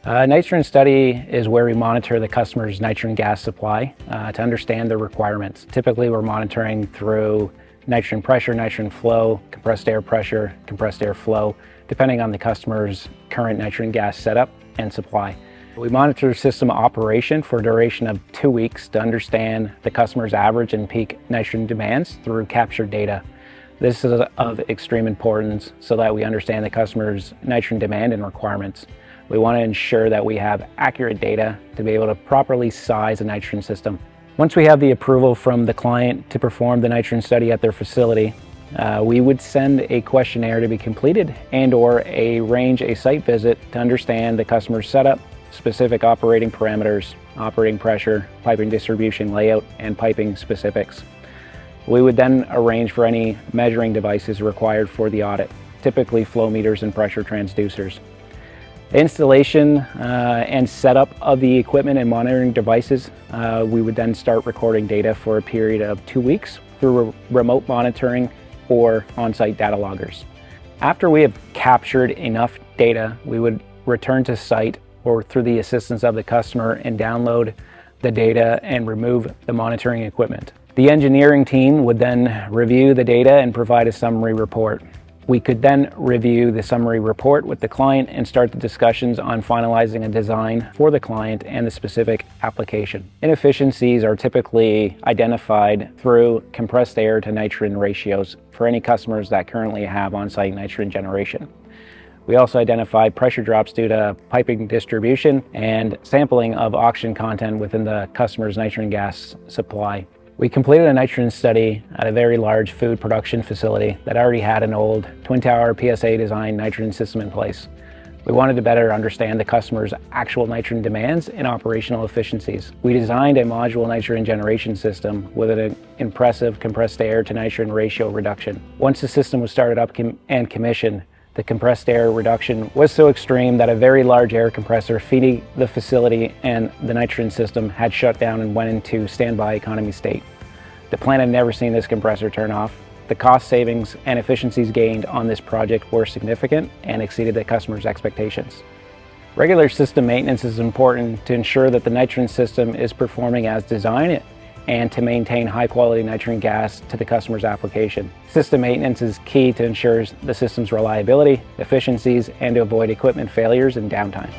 Nitrogen study is where we monitor the customer's nitrogen gas supply to understand their requirements. Typically, we're monitoring through nitrogen pressure, nitrogen flow, compressed air pressure, compressed air flow, depending on the customer's current nitrogen gas setup and supply. We monitor system operation for a duration of 2 weeks to understand the customer's average and peak nitrogen demands through captured data. This is of extreme importance so that we understand the customer's nitrogen demand and requirements. We want to ensure that we have accurate data to be able to properly size a nitrogen system. Once we have the approval from the client to perform the nitrogen study at their facility, we would send a questionnaire to be completed and/or arrange a site visit to understand the customer's setup, specific operating parameters, operating pressure, piping distribution layout, and piping specifics. We would then arrange for any measuring devices required for the audit, typically flow meters and pressure transducers. Installation and setup of the equipment and monitoring devices, we would then start recording data for a period of 2 weeks through remote monitoring or on-site data loggers. After we have captured enough data, we would return to site or through the assistance of the customer and download the data and remove the monitoring equipment. The engineering team would then review the data and provide a summary report. We could then review the summary report with the client and start the discussions on finalizing a design for the client and the specific application. Inefficiencies are typically identified through compressed air to nitrogen ratios for any customers that currently have on-site nitrogen generation. We also identify pressure drops due to piping distribution and sampling of oxygen content within the customer's nitrogen gas supply. We completed a nitrogen study at a very large food production facility that already had an old twin-tower PSA design nitrogen system in place. We wanted to better understand the customer's actual nitrogen demands and operational efficiencies. We designed a modular nitrogen generation system with an impressive compressed air to nitrogen ratio reduction. Once the system was started up and commissioned, the compressed air reduction was so extreme that a very large air compressor feeding the facility and the nitrogen system had shut down and went into standby economy state. The plant had never seen this compressor turn off. The cost savings and efficiencies gained on this project were significant and exceeded the customer's expectations. Regular system maintenance is important to ensure that the nitrogen system is performing as designed and to maintain high-quality nitrogen gas to the customer's application. System maintenance is key to ensure the system's reliability, efficiencies, and to avoid equipment failures and downtime.